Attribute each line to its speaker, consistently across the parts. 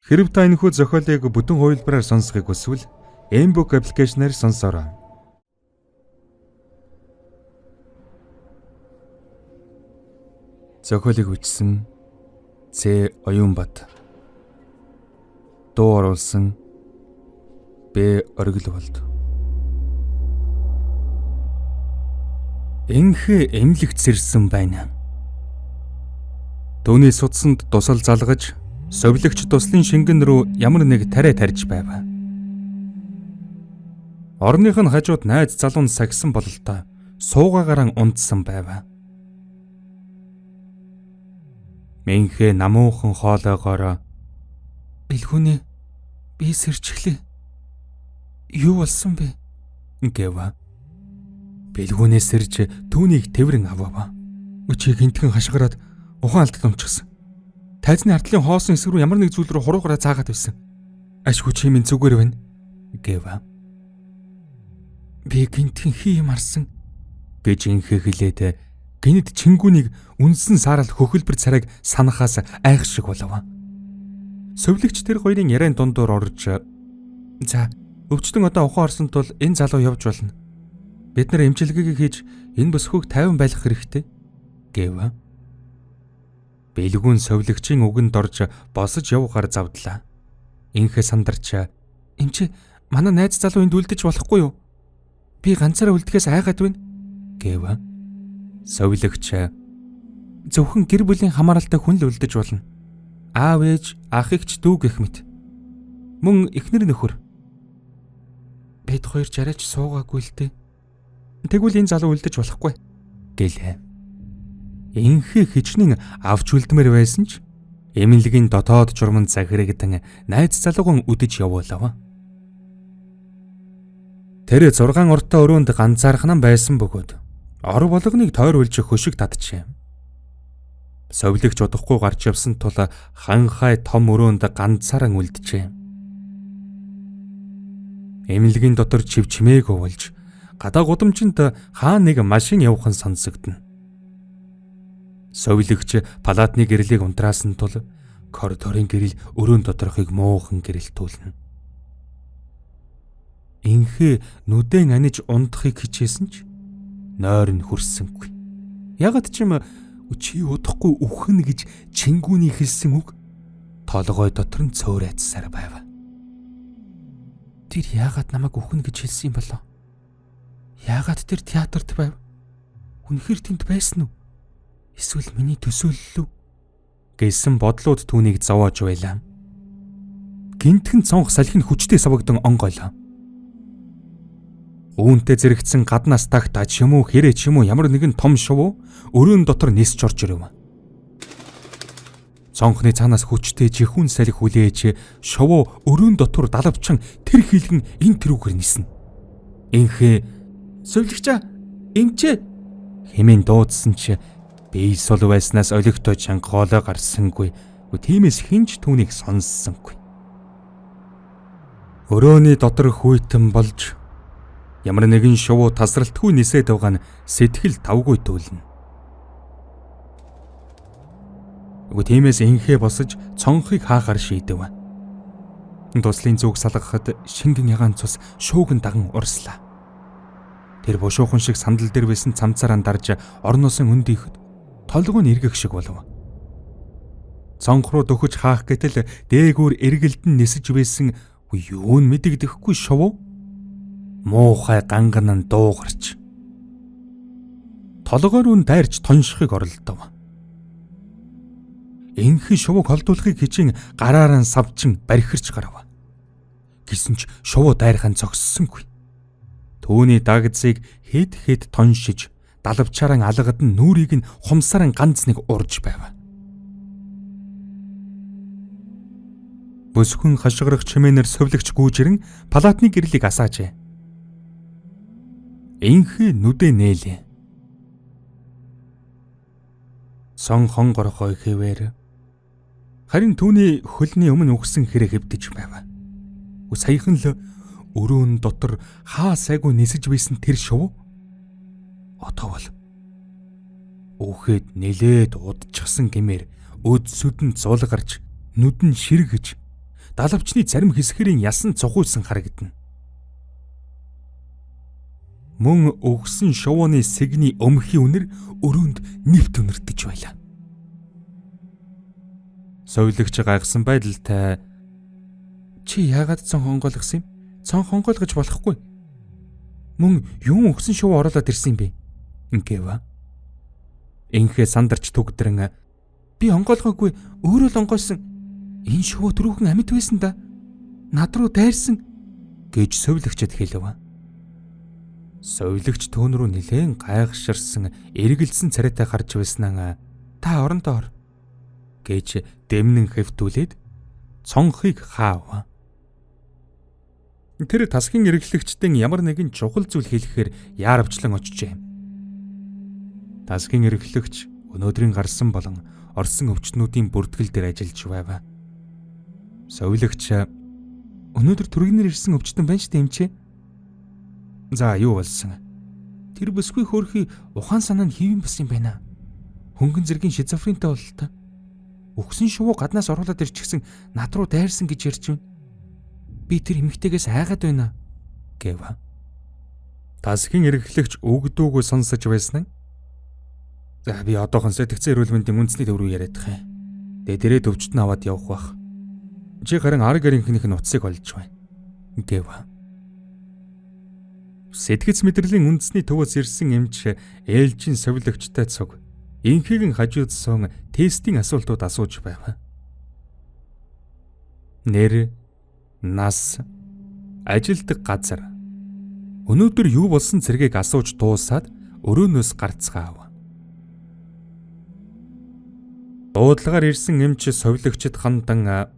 Speaker 1: Хэрэв та энэхүү зохиолыг бүтэн хувилбараар сонсохыг хүсвэл Mbook аппликейшнээр сонсоорой. Зохиолыг хүчсэн З. Оюунбат. Дуу оруулсан Б. Ориглволд. Энхэ эмлэгцэрсэн байна. Түүний судсанд тусал залгаж, совилогч туслын шингэн рүү ямар нэг тариа тарьж байв. Орных нь хажууд найз залуу нь сагсан бололтой суугаагаар унтсан байв. Энхэ намуухан хоолойгоор "Бэлгүүнээ би сэрчглээ. Юу болсон бэ?" гэв. Бэлгүүнээ сэрж түүнийг тэврэн авав. Өчиг гинтгэн хашгираад ухаан алдад унчихсан. Тайзны артлын хоосон эсрэг рүү ямар нэг зүйл рүү хуруугараа цаагаад байсан. Ашгүй чимийн зүгээр байна гэв. Би гинтгэн хий марсан гэж инхэ хэлээд гинэд чингүүнийг үнсэн саарал хөхөлбөр царайг санахаас айх шиг болов. Совилогч тэр хоёрын яриан дундуур орж "За, өвчтөн одоо ухаан орсон тул энэ залуу явж болно. Бид нар эмчилгээг хийж энэ босхийг тайван байлгах хэрэгтэй" гэв. Бэлгүүн совилогчийн үгэнд орж босож явахаар завдлаа. Инхэ сандарч "Эмчээ, манай найз залуу энд үлдэж болохгүй юу? Би ганцаараа үлдэхээс айгаад байна" гэв. Совилогч "Зөвхөн гэр бүлийн хамааралтай хүн л үлдэж болно. Аав ээж, ах эгч дүү гэх мэт. Мөн эхнэр нөхөр. Бид хоёр жараач суугаагүй л дээ. Тэгвэл энэ залуу үлдэж болохгүй" гэлээ. Инхэ хичнээн авч үлдмээр байсан ч эмнэлгийн дотоод журманд захирэгдэн найз залууган үдэж явуулав. Тэр 6 уртаа өрөөнд ганцаархан байсан бөгөөд ор болгоныг тойруулж хөшиг татжээ. Совилогч удахгүй гарч явсан тул ханхай том өрөөнд ганцаараа үлджээ. Эмнэлгийн дотор чивчмээг өвлж гадаа гудамжинд хаан нэг машин явхан сонсогдно. Совилогч палатны гэрлийг унтраасан тул коридорын гэрэл өрөөнд доторхыг муухан гэрэлтүүлнэ. Инхэ нүдэн аниж унтахыг хичээсэн ч нойр нь хүрсэнгүй. Ягд ч юм чи удахгүй үхэн гэж чингүүний хэлсэн үг толгой дотор нь цөөрайцсаар байв. Тэр яагаад намайг үхэн гэж хэлсэн юм болоо? Яагаад тэр театрт байв? Үнэхээр тэнд байсан уу? Эсвэл миний төсөөллөө гэсэн бодлууд түүнийг зовоож байлаа. Гинтхэн цонх салхин хүчтэй савагдан онгойлоо. Үүнтэй зэрэгцсэн гаднаас тагтаа ч юм уу хэрэг ч юм уу ямар нэгэн том шувуу өрөөнд дотор нисч орж ирэв. Цонхны цаанаас хүчтэй жихүүн салхи хүлээж шувуу өрөөнд дотор далавчин тэр хилгэн эн тэрүүгээр ниснэ. Инхэ "Совилогчаа, эмчээ" хэмээн дуудсан ч бие сул байснаас олигтой чанга хоолой гарсангүй. Тиймээс хинч түүнийг сонссонгүй. Өрөөний дотор хүйтэн болж ямар нэгэн шувуу тасралтгүй нисээд байгаа нь сэтгэл тавгүй дүүлнэ. Тиймээс инхэ босож цонхыг хаахаар шийдэв. Туслын зүг салгахад шингэн ягаан цус шууган даган урслаа. Тэр бушуухан шиг сандал дээр байсан цамцаараа дарж орноос өндийхэд толгой нь эргэх шиг болов. Цонх руу дөхөж хаах гэтэл дээгүүр эргэлдэн нисэж байсан юун мэдэгдэхгүй шувуу муухай ганган дуугарч толгой руу дайрч тоншихыг оролдов. Энхэ шувууг холдуулахыг хичээн гараараа савчин бархирч гарав. Гэсэн ч шувуу дайрхан зогссонгүй. Түүний дагцыг хэд тоншиж далавчаараа алгад нь нүрийг нь хумсаран ганц нэг урж байв. Бөсгөн хашгирах чимээнээр совилогч гүйжрэн палатны гэрлийг асаажээ. Инхэ нүдэ нээлээ. Сон хонгорхой хэвээр харин түүний хөлний өмнө үхсэн хэрэг хэвдэж байв. Саяхан л өрөөн дотор хаа сайгүй нисэж байсан тэр шувуу одоо бол үхэд нэлээд удчихсан гэмээр өд сүдэн зулгарч нүд нь ширгэж далавчны зарим хэсгэрийн ясан цухуйсан харагдана. Мөн өгсөн шувууны сэгний өмхийн үнэр өрөөнд нэвт үнэртэж байлаа. Совилагч гайхсан байдалтай "Чи яагаад цон хонгойлгосон юм? Цон хонгойлгож болохгүй. Мөн юун өгсөн шувуу оруулаад ирсэн юм бэ?" гэв. Инхээ сандарч түгдрэн "Би онгойлгоогүй, өөрөө л онгойсон. Энэ шувуу түрүүхэн амьд байсан да. Над руу дайрсан" гэж совилагчд хэлв. Совилагч түүн рүү нэлээн гайхширсан, эргэлзсэн царайтай харж байснаа "Та орондоо ор" гэж дэмнэн хэвтүүлээд цонхыг хаав. Тэр тасгийн эргэлэгчдэн ямар нэгэн чухал зүйл хэлэхээр яарвчлан очжээ. Тасгийн эргэлэгч өнөөдрийн гарсан болон орсон өвчтнүүдийн бүртгэл дээр ажиллаж байв. Совилагч "Өнөөдөр түргэнээр ирсэн өвчтөн байна ч тийм ч. За юу болсон? Тэр бүсгүй хөөрхий ухаан санаа нь хэвэн бас юм байна. Хөнгөн зэргийн шизофрентэй бололтой. Өгсөн шувуу гаднаас оруулаад ирчихсэн над руу дайрсан гэж ярьж байна. Би тэр эмэгтэйгээс айгаад байна" гэв. Тасгийн эргэлэгч өгдөөгүй сонсож байсан. "За би одоохон сэтгцэн эрүүл мэндийн үндэсний төв рүү яриад байгаа. Дээрээ өвчтөн аваад явах бах. Чи харин арга гарынхнийх нь утсыг олж байна" гэв. Сэтгэц мэдрэлийн үндэсний төвөөс ирсэн эмч ээлжийн совилагчтай цуг инхийг нь хажуудсан тестийн асуултууд асууж байв. Нэр, нас, ажилдаг газар, өнөөдөр юу болсон зэргийг асууж дуусаад өрөөнөөс гарцгаав. Дуудлагаар ирсэн эмч совилагчд хандан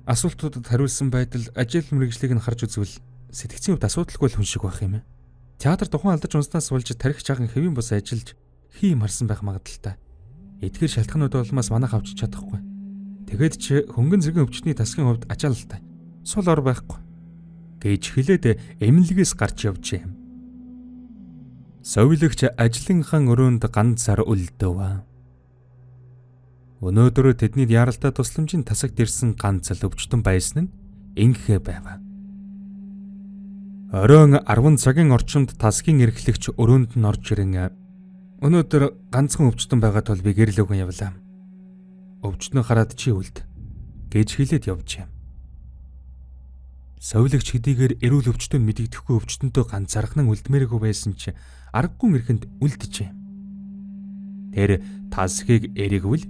Speaker 1: асуултуудад хариулсан байдал ажил мэргэжлийг нь харж үзвэл сэтгцийн хувьд асуудалгүй хүн шиг байх юм. Театр тухайн алдаж унснаас болж тарих жаахан хэвийн бус ажиллаж хий марсан байх магадaltaй. Эдгээр шалтгаанууд болмоос манайх авчиж чадахгүй. Тэгээд ч хөнгөн зэргийн өвчтний тасгийн хувьд ачаалалтай. Сул ор байхгүй гэж хэлээд эмнэлгээс гарч явжээ. Совилагч ажлынхан өрөөнд ганцаар үлдэв. Өнөөдөр тэдний яаралтай тусламжийн тасагт ирсэн ганц л өвчтөн байсан нь инхээ байв. Оройн 10 цагийн орчимд тасгийн эрхлэгч өрөөнд нь орж ирэн "Өнөөдөр ганцхан өвчтөн байгаа тул би гэрлөөгөн явлаа. Өвчтнөө хараад чи үлд" гэж хэлээд явжээ. Совилагч хэдийгээр эрүүл өвчтөнд мэдэгдэхгүй өвчтөнтөө ганцаархнан үлдмээргүй байсан ч аргагүй эрхэнд үлджээ. Тэр тасгийг эрэгвэл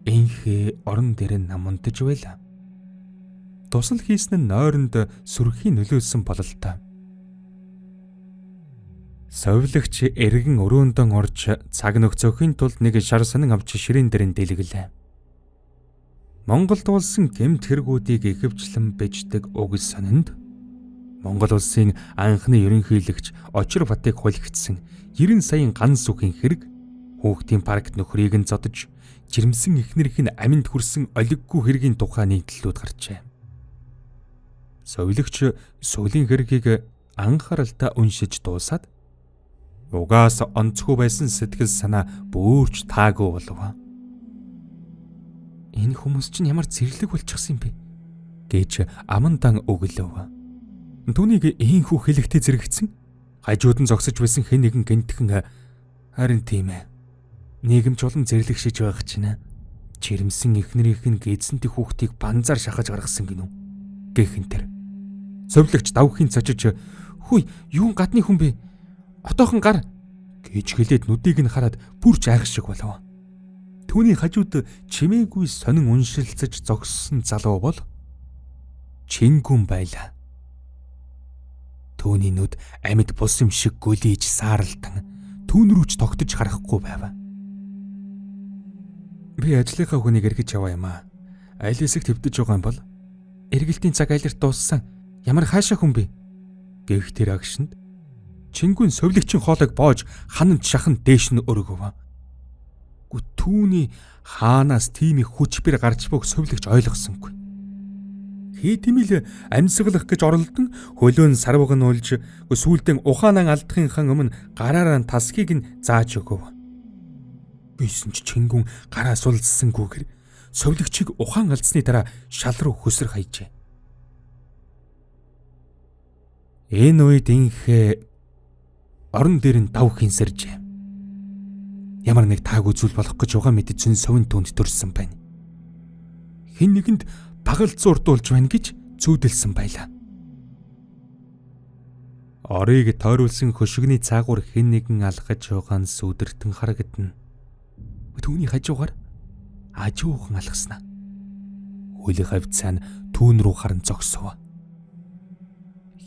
Speaker 1: инхээ орон дээр намунтаж байлаа. Тусал хийсэн нь нойронд сүрхийн нөлөөлсөн бололтой. Совилагч эргэн өрөөндөө орж цаг нөхцөхийн тулд нэг шар сонин авч ширээн дээр дэлгэлээ. Монголд улсын гэмт хэрэгүүдийг ихэвчлэн бичдэг уг сонинд Монгол улсын анхны ерөнхийлөгч Очир Батыг хулигдсан 90 саяын ганц үгийн хэрэг, хүүхдийн паркт нөхрийг нь зодож, жирэмсэн эхнэрийнх нь аминд хүрсэн олиггүй хэргийн тухай нийтлэлүүд гарчээ. Совилагч сүүлийн хэргийг анхааралтай уншиж дуусаад угаас онцгүй байсан сэтгэл санаа бөөрч таагүй болов. Энэ хүмүүс чинь ямар зэрлэг болчихсон юм бэ гэж амандан өглөв. Түүнийг ийхүү хэлэхтэй зэрэгцэн хажууд нь зогсож байсан хэн нэгэн гэнтхэн "Харин тийм ээ. Нийгэмч улам зэрлэг шиж байх чинь жирэмсэн эхнэрийнх нь гидсэнтэй хүүхдийг банзаар шахаж гаргасан гинүү" гэхин тэр. Совилагч давхын цочиж "Хүй, юун гадны хүн бэ? Отоохон гар" гэж хэлээд нүдийг нь хараад бүрч айх шиг болов. Түүний хажууд чимээгүй сонин уншилцаж зогссон залуу бол Чингүн байлаа. Түүний нүд амьд бус юм шиг гөлийж сааралдан түүн рүүч тогтож харахгүй байв. "Би ажлынхаа хүнийг эргэж яваа юм аа. Аль хэсэгт хэвдэж байгаа юм бол? Эргэлтийн цаг айлэрт дууссан. Ямар хаашаа хүн бэ?" гэх тэр агшинд Чингүн совилагчийн хоолойг боож хананд шаханд дээш нь өргөв. Гү түүний хаанаас тийм их хүч бэр гарч буйг совилагч ойлгосонгүй. Хийдимэл амьсгалах гэж оролдон хөлөө нь сарваг нь уулж сүүлдэн ухаанаа алдахынхан өмнө гараараа тасгийг нь зааж өгөв. Бийсэн ч Чингүн гараа сулдсангүйгээр совилогчийг ухаан алдсны дараа шал руу хөсөр хайжээ. Энэ үед инхээ орон дээр нь дав хинсэржээ. Ямар нэг таагүй зүйл болох гэж байгаа мэдсэн совин түнд төрсөн байна. Хэн нэгэнд багал зурдуулж байна гэж зүүдэлсэн байлаа. Орыг тойруулсан хөшигний цаагуур хэн нэгэн алхаж байгаа нь сүдэртэн харагдана. Түүний хажуугаар ажуухан алхаснаа. Хөлөг хавцаа нь түүн рүү харан зогсов.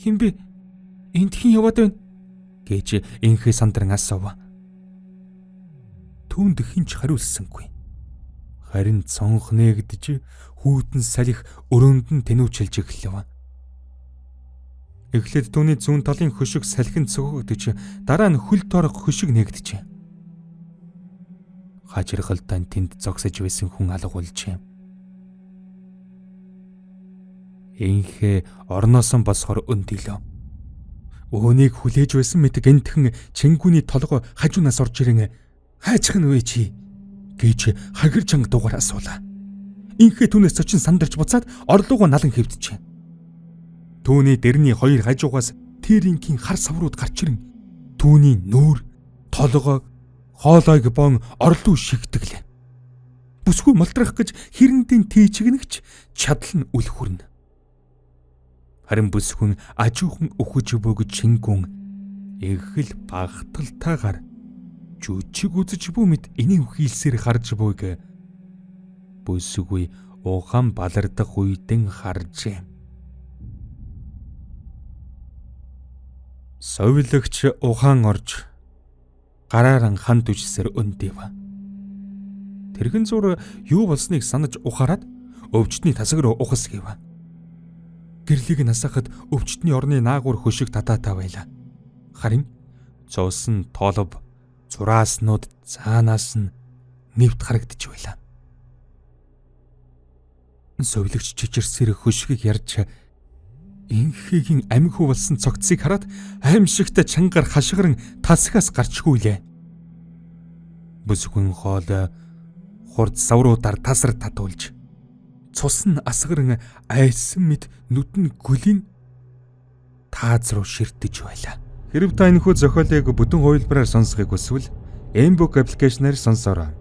Speaker 1: Хэн бэ? Энд хэн яваад байна? Гэж инхээ сандран асуув. Түүнд хинч хариулсангүй. Харин цонх нээгдэж хүйтэн салхи өрөөнд нь тэнүүчилж эхлэв. Эхлээд түүний зүүн талын хөшиг салхин цогогдож дараа нь хөл торох хөшиг нээгдэжээ. Хажиргалтай тэнд зогсож байсан хүн алга болжээ. Инхээ орноос нь босохоор өндөлөө. Өөнийг хүлээж байсан мэт гэнтхэн чингүүний толгой хажуунаас орж ирэн хайчих нь вэ чи гэж хагир чанга дуугаар асуулаа. Инхээ түүнээс зочин сандарч буцаад орлууга налан хэвдэжээ. Түүний дэрний хоёр хажуугаас тэрингийн хар саврууд гарч ирэн түүний нүүр, толгой, хоолойг бон орлуу шигтэглээ. Бүсгүй малтрах гэж хэрэндийн тийчгнэгч чадал нь үл хүрнэ. Харин бүсгүн ажуухан өхөж бөгж шингүн эгэл багталтайгаар жүжиг үзэж буй мэд энийг хийлсээр харж буйг бүсгүй угаан балардах үйдэн харжээ. Совилогч ухаан орж гарааран хан түжсээр өндөв. Тэрхэн зур юу болсныг санаж ухаарад өвчтний тасаг руу ухас гэв. Гэрлийг насахад өвчтний орны наагур хөшиг татаатай байлаа. Харин цус нь тоолов, зурааснууд цаанаас нь нэвт харагдаж байлаа. Совилогч чичирсээр хөшгийг ярьж инхээгийн амхүү болсон цогцыг хараад аимшигтай чангаар хашгиран тасгаас гарчгүйлээ. Бүсгүн хоол хурд савруудаар тасар татуулж цус нь асгаран айсан мэд нүд нь гүлийн тааз руу ширтэж байлаа. Хэрв та энэхүү зохиолыг бүтэн хувилбараар сонсохыг хүсвэл Mbook аппликейшнээр сонсоорой.